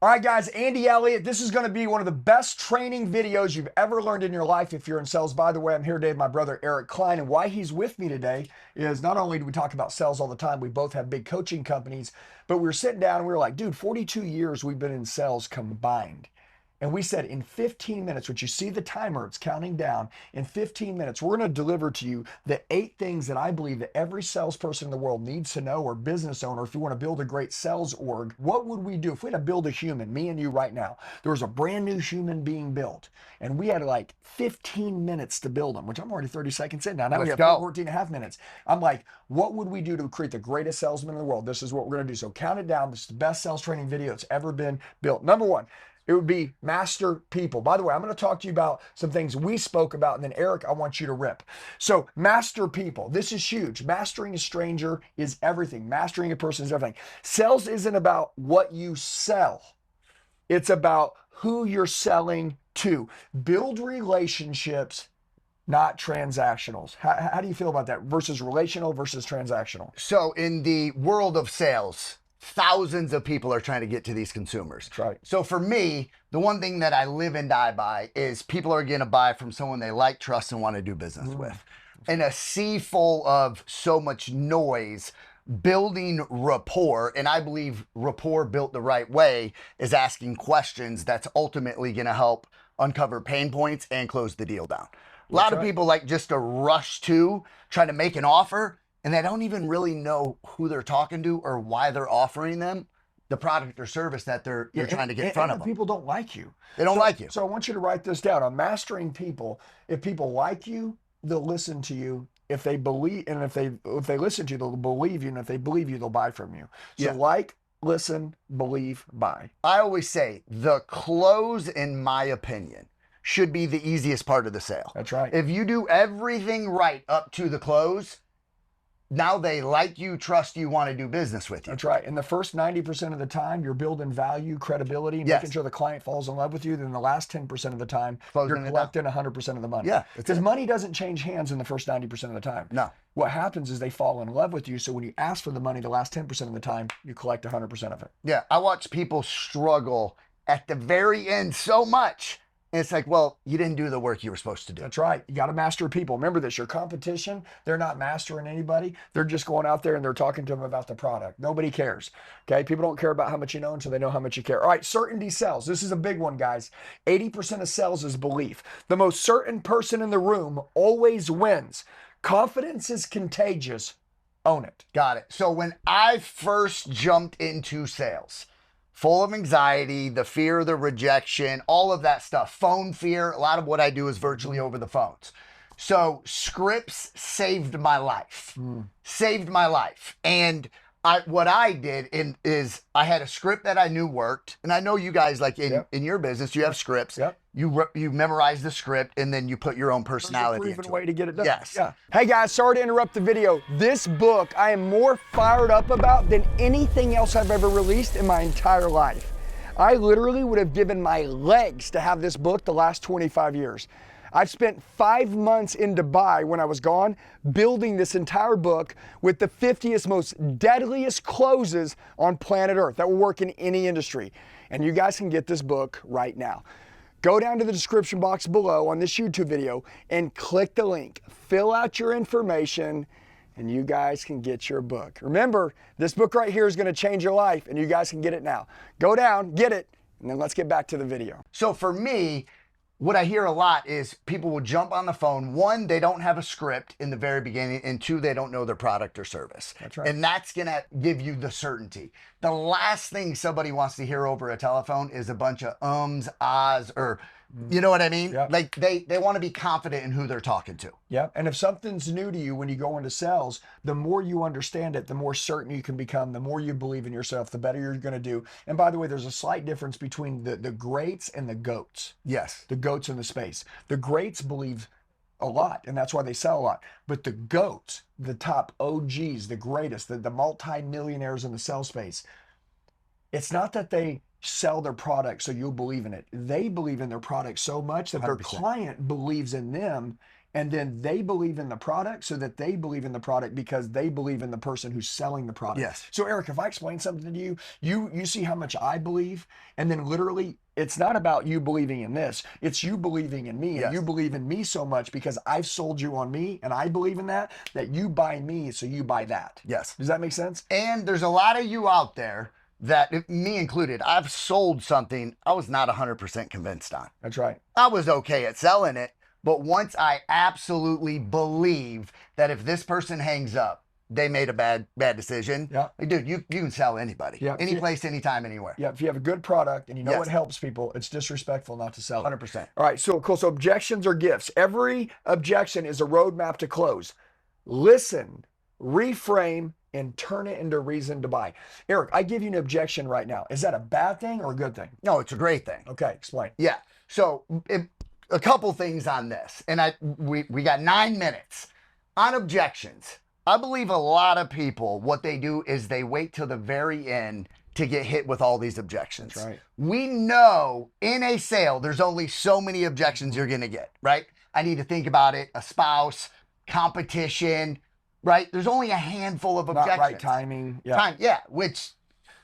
All right, guys, Andy Elliott. This is going to be one of the best training videos you've ever learned in your life if you're in sales. By the way, I'm here today with my brother, Eric Klein, and why he's with me today is not only do we talk about sales all the time, we both have big coaching companies, but we were sitting down and we were like, dude, 42 years we've been in sales combined. And we said in 15 minutes, which you see the timer, it's counting down. In 15 minutes, we're going to deliver to you the 8 things that I believe that every salesperson in the world needs to know, or business owner. If you want to build a great sales org, what would we do if we had to build a human, me and you right now? There was a brand new human being built, and we had like 15 minutes to build them, which I'm already 30 seconds in now. Now we have 14 and a half minutes. I'm like, what would we do to create the greatest salesman in the world? This is what we're going to do. So count it down. This is the best sales training video that's ever been built. Number one, it would be master people. By the way, I'm going to talk to you about some things we spoke about, and then Eric, I want you to rip. So master people, this is huge. Mastering a stranger is everything. Mastering a person is everything. Sales isn't about what you sell. It's about who you're selling to. Build relationships, not transactionals. How do you feel about that versus relational versus transactional? So in the world of sales, thousands of people are trying to get to these consumers. That's right. So for me, the one thing that I live and die by is people are going to buy from someone they like, trust, and want to do business with. In a sea full of so much noise, building rapport, and I believe rapport built the right way, is asking questions that's ultimately going to help uncover pain points and close the deal down. A lot of people like just to rush to try to make an offer, and they don't even really know who they're talking to or why they're offering them the product or service that they're trying to get in front of them. People don't like you. They don't like you. So I want you to write this down. On mastering people, if people like you, they'll listen to you. If they believe, and if they listen to you, they'll believe you. And if they believe you, they'll buy from you. So like, listen, believe, buy. I always say the close, in my opinion, should be the easiest part of the sale. That's right. If you do everything right up to the close, now they like you, trust you, want to do business with you. That's right. And the first 90% of the time, you're building value, credibility, making sure the client falls in love with you. Then the last 10% of the time, you're collecting 100% of the money. Yeah. Because money doesn't change hands in the first 90% of the time. No. What happens is they fall in love with you. So when you ask for the money the last 10% of the time, you collect 100% of it. Yeah. I watch people struggle at the very end so much. And it's like, well, you didn't do the work you were supposed to do. That's right. You got to master people. Remember this, your competition, they're not mastering anybody. They're just going out there and they're talking to them about the product. Nobody cares. Okay. People don't care about how much you know until they know how much you care. All right. Certainty sells. This is a big one, guys. 80% of sales is belief. The most certain person in the room always wins. Confidence is contagious. Own it. Got it. So when I first jumped into sales, full of anxiety, the fear of the rejection, all of that stuff, phone fear. A lot of what I do is virtually over the phones. So scripts saved my life, saved my life. And what I did is I had a script that I knew worked. And I know you guys, like in your business, you have scripts. Yep. You memorize the script and then you put your own personality into it. Way to get it done. Yes. Yeah. Hey guys, sorry to interrupt the video. This book I am more fired up about than anything else I've ever released in my entire life. I literally would have given my legs to have this book the last 25 years. I've spent 5 months in Dubai when I was gone building this entire book with the 50th most deadliest closes on planet Earth that will work in any industry. And you guys can get this book right now. Go down to the description box below on this YouTube video and click the link. Fill out your information and you guys can get your book. Remember, this book right here is going to change your life and you guys can get it now. Go down, get it, and then let's get back to the video. So for me, what I hear a lot is people will jump on the phone. One, they don't have a script in the very beginning, and two, they don't know their product or service. That's right. And that's gonna give you the certainty. The last thing somebody wants to hear over a telephone is a bunch of ums, ahs, or you know what I mean? Yep. Like they want to be confident in who they're talking to. Yeah. And if something's new to you when you go into sales, the more you understand it, the more certain you can become, the more you believe in yourself, the better you're going to do. And by the way, there's a slight difference between the greats and the goats. Yes. The goats in the space. The greats believe a lot, and that's why they sell a lot. But the goats, the top OGs, the greatest, the multi-millionaires in the sales space, it's not that they sell their product so you'll believe in it. They believe in their product so much that 100%. Their client believes in them and then they believe in the product so that they believe in the product because they believe in the person who's selling the product. Yes. So Eric, if I explain something to you, you see how much I believe, and then literally it's not about you believing in this, it's you believing in me, and Yes. you believe in me so much because I've sold you on me and I believe in that you buy me, so you buy that. Yes. Does that make sense? And there's a lot of you out there that, me included, I've sold something I was not 100% convinced on. That's right. I was okay at selling it, but once I absolutely believe that if this person hangs up, they made a bad decision. Yeah. Like, dude, you can sell anybody. Yeah. Any place, anytime, anywhere. Yeah, if you have a good product and you know Yes. what helps people, it's disrespectful not to sell it. 100%. All right, so cool. So objections are gifts. Every objection is a roadmap to close. Listen, reframe, and turn it into reason to buy. Eric, I give you an objection right now. Is that a bad thing or a good thing? No, it's a great thing. Okay, explain. Yeah. So a couple things on this, and we got 9 minutes on objections. I believe a lot of people, what they do is they wait till the very end to get hit with all these objections. That's right. We know in a sale, there's only so many objections you're going to get, right? I need to think about it, a spouse, competition, right? There's only a handful of objections. Not right timing. Yeah. Yeah.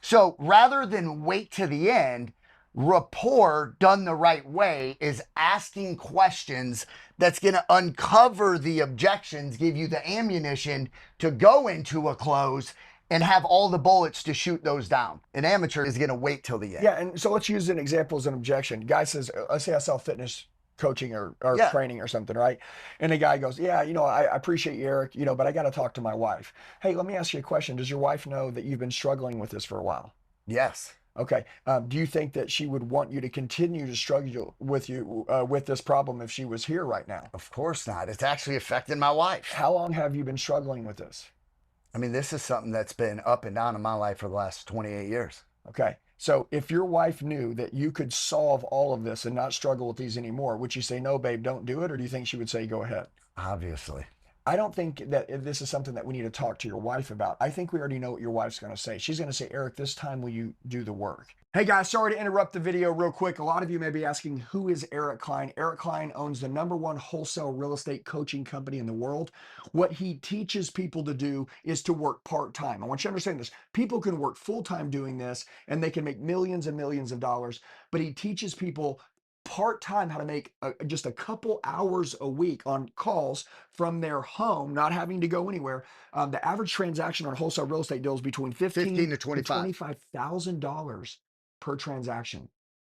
So rather than wait to the end, rapport done the right way is asking questions that's going to uncover the objections, give you the ammunition to go into a close and have all the bullets to shoot those down. An amateur is going to wait till the end. Yeah, and so let's use an example as an objection. Guy says, let's say I sell fitness coaching or training or something, right? And the guy goes, yeah, I appreciate you, Eric, but I got to talk to my wife. Hey, let me ask you a question. Does your wife know that you've been struggling with this for a while? Yes. Okay. Do you think that she would want you to continue to struggle with this problem if she was here right now? Of course not. It's actually affecting my wife. How long have you been struggling with this? I mean, this is something that's been up and down in my life for the last 28 years. Okay. So if your wife knew that you could solve all of this and not struggle with these anymore, would she say, no, babe, don't do it? Or do you think she would say, go ahead? Obviously. I don't think that this is something that we need to talk to your wife about. I think we already know what your wife's going to say. She's going to say, Eric, this time will you do the work? Hey guys, sorry to interrupt the video real quick. A lot of you may be asking, who is Eric Klein? Eric Klein owns the #1 wholesale real estate coaching company in the world. What he teaches people to do is to work part-time. I want you to understand this. People can work full-time doing this and they can make millions and millions of dollars, but he teaches people part-time how to make just a couple hours a week on calls from their home, not having to go anywhere. The average transaction on wholesale real estate deals between $15,000 to $25,000 per transaction.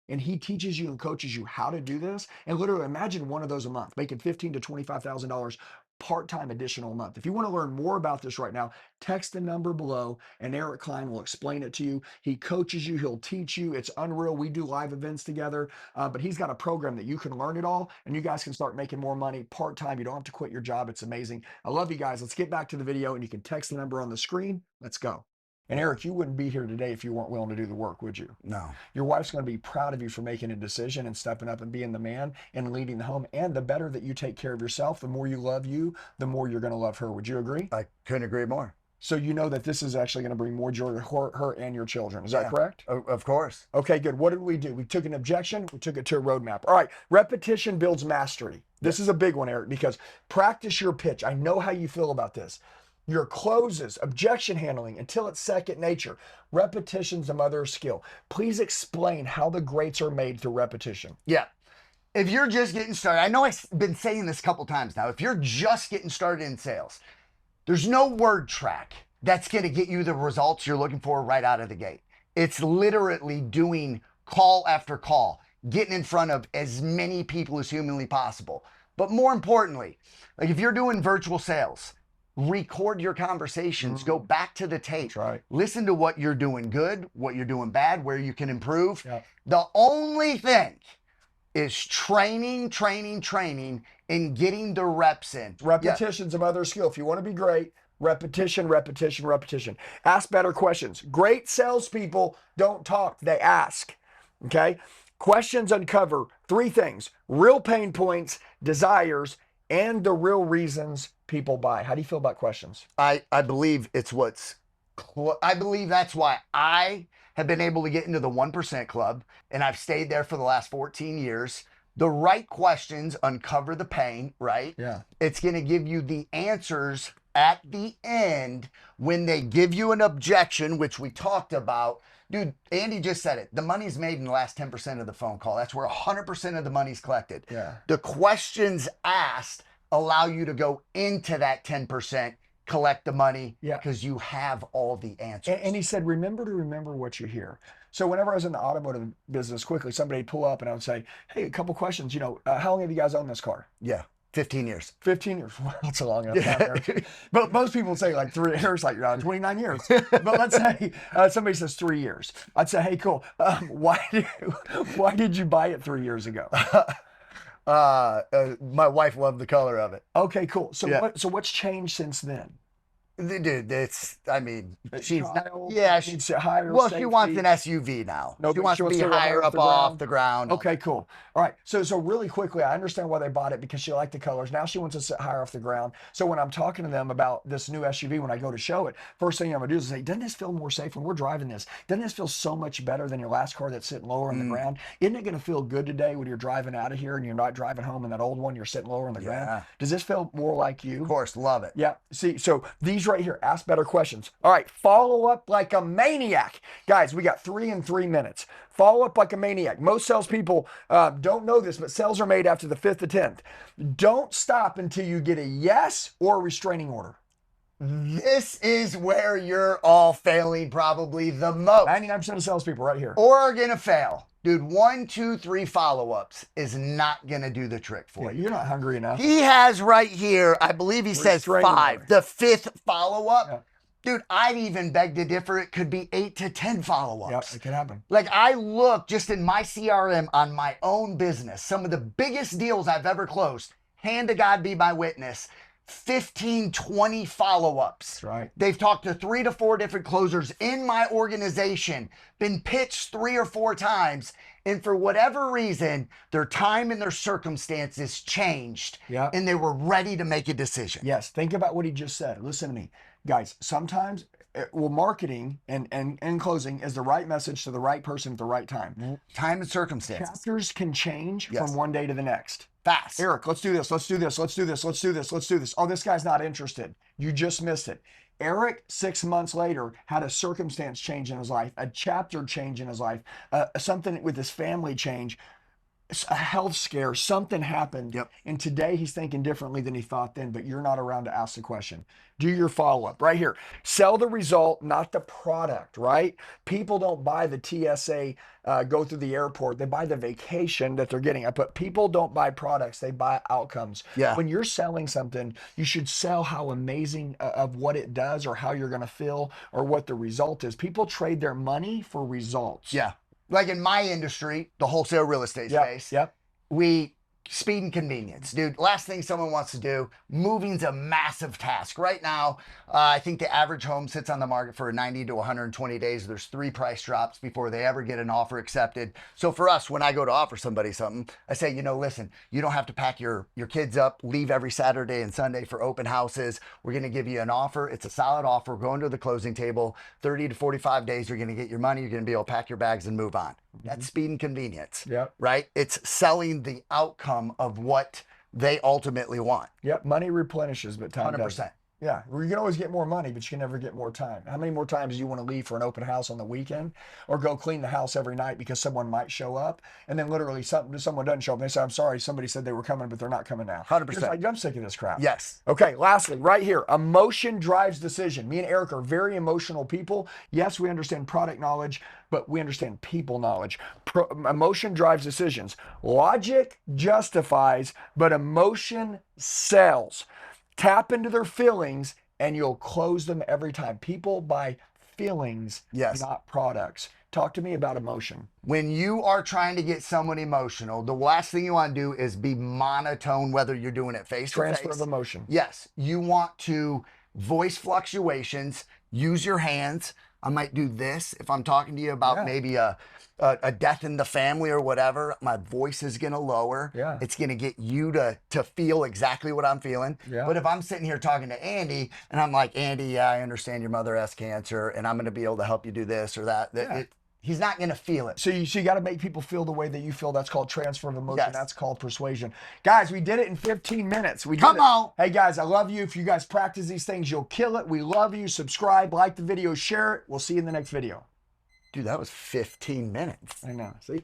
And he teaches you and coaches you how to do this. And literally imagine one of those a month, making $15,000 to $25,000 part-time additional a month. If you want to learn more about this right now, text the number below and Eric Klein will explain it to you. He coaches you, he'll teach you. It's unreal. We do live events together, but he's got a program that you can learn it all and you guys can start making more money part-time. You don't have to quit your job. It's amazing. I love you guys. Let's get back to the video and you can text the number on the screen. Let's go. And Eric, you wouldn't be here today if you weren't willing to do the work, would you? No. Your wife's going to be proud of you for making a decision and stepping up and being the man and leading the home. And the better that you take care of yourself, the more you love you, the more you're going to love her. Would you agree? I couldn't agree more. So you know that this is actually going to bring more joy to her and your children. Is that correct? Of course. Okay, good. What did we do? We took an objection. We took it to a roadmap. All right. Repetition builds mastery. This is a big one, Eric, because practice your pitch. I know how you feel about this. Your closes, objection handling until it's second nature. Repetition's the mother of skill. Please explain how the greats are made through repetition. Yeah. If you're just getting started, I know I've been saying this a couple times now. If you're just getting started in sales, there's no word track that's going to get you the results you're looking for right out of the gate. It's literally doing call after call, getting in front of as many people as humanly possible. But more importantly, like if you're doing virtual sales, record your conversations, go back to the tape, listen to what you're doing good, what you're doing bad, where you can improve. The only thing is training, and getting the reps in. Repetition's a mother of skill. If you want to be great, repetition. Ask better questions. Great salespeople don't talk, they ask. Okay? Questions uncover 3 things: real pain points, desires, and the real reasons people buy. How do you feel about questions? I believe it's I believe that's why I have been able to get into the 1% club, and I've stayed there for the last 14 years The right questions uncover the pain, right? Yeah. It's going to give you the answers at the end when they give you an objection, which we talked about. Dude, Andy just said it. The money's made in the last 10% of the phone call. That's where 100% of the money's collected. Yeah. The questions asked allow you to go into that 10%, collect the money, because you have all the answers. And he said, remember to remember what you hear. So whenever I was in the automotive business, quickly, somebody'd pull up and I would say, hey, a couple questions. You know, how long have you guys owned this car? Yeah. 15 years. 15 years. Well, that's a long enough time. But most people would say like 3 years, like 29 years. But let's say somebody says 3 years. I'd say, hey, cool. Why did you buy it 3 years ago? My wife loved the color of it. Okay, cool. So what's changed since then? Dude, I mean, she's higher. Well, she wants an SUV now. No, she wants to be higher up off the ground. Okay, cool. All right. So really quickly, I understand why they bought it, because she liked the colors. Now she wants to sit higher off the ground. So when I'm talking to them about this new SUV, when I go to show it, first thing I'm gonna do is say, doesn't this feel more safe when we're driving this? Doesn't this feel so much better than your last car that's sitting lower on the ground? Isn't it gonna feel good today when you're driving out of here and you're not driving home in that old one, you're sitting lower on the ground? Does this feel more like you? Of course, love it. Yeah. See, so these right here, ask better questions. All right, follow up like a maniac. Guys, we got 3 in 3 minutes. Follow up like a maniac. Most salespeople don't know this, but sales are made after the 5th to 10th. Don't stop until you get a yes or a restraining order. This is where you're all failing probably the most. 99% of salespeople right here. Or are going to fail. Dude, 1, 2, 3 follow-ups is not going to do the trick for you. You're not hungry enough. He has right here, I believe he says 5. The 5th follow-up. Yeah. Dude, I'd even beg to differ. It could be 8 to 10 follow-ups. Yep, it could happen. Like, I look just in my CRM on my own business, some of the biggest deals I've ever closed, hand to God be my witness, 15, 20 follow-ups. That's right. They've talked to 3 to 4 different closers in my organization, been pitched 3 or 4 times, and for whatever reason, their time and their circumstances changed, and they were ready to make a decision. Yes, think about what he just said. Listen to me. Guys, sometimes marketing and closing is the right message to the right person at the right time. Time and circumstances. Chapters can change from one day to the next. Fast. Eric, let's do this. Let's do this. Let's do this. Let's do this. Let's do this. Oh, this guy's not interested. You just missed it. Eric, 6 months later, had a circumstance change in his life, a chapter change in his life, something with his family change, a health scare, something happened. And today he's thinking differently than he thought then, but you're not around to ask the question. Do your follow-up right here. Sell the result, not the product, right? People don't buy the TSA, go through the airport. They buy the vacation that they're getting. But people don't buy products. They buy outcomes. When you're selling something, you should sell how amazing of what it does or how you're going to feel or what the result is. People trade their money for results. Like in my industry, the wholesale real estate space, we speed and convenience. Dude, last thing someone wants to do, moving's a massive task. Right now, I think the average home sits on the market for 90 to 120 days. There's 3 price drops before they ever get an offer accepted. So for us, when I go to offer somebody something, I say, you know, listen, you don't have to pack your kids up, leave every Saturday and Sunday for open houses. We're going to give you an offer. It's a solid offer. We're going to the closing table. 30 to 45 days, you're going to get your money. You're going to be able to pack your bags and move on. That's speed and convenience, right? It's selling the outcome of what they ultimately want. Money replenishes, but time 100%. doesn't. Yeah, you can always get more money, but you can never get more time. How many more times do you want to leave for an open house on the weekend or go clean the house every night because someone might show up and then literally someone doesn't show up and they say, I'm sorry, somebody said they were coming, but they're not coming now. 100%. Like, I'm sick of this crap. Yes. Okay, lastly, right here, emotion drives decision. Me and Eric are very emotional people. Yes, we understand product knowledge, but we understand people knowledge. Emotion drives decisions. Logic justifies, but emotion sells. Tap into their feelings and you'll close them every time. People buy feelings, not products. Talk to me about emotion. When you are trying to get someone emotional, the last thing you want to do is be monotone, whether you're doing it face to face. Transfer of emotion. Yes. You want to voice fluctuations, use your hands. I might do this if I'm talking to you about maybe a death in the family or whatever. My voice is going to lower. It's going to get you to feel exactly what I'm feeling. But if I'm sitting here talking to Andy and I'm like, Andy, I understand your mother has cancer and I'm going to be able to help you do this or that. He's not going to feel it. So you got to make people feel the way that you feel. That's called transfer of emotion. Yes. That's called persuasion. Guys, we did it in 15 minutes. We did Come it. on. Hey, guys, I love you. If you guys practice these things, you'll kill it. We love you. Subscribe, like the video, share it. We'll see you in the next video. Dude, that was 15 minutes. I know. See?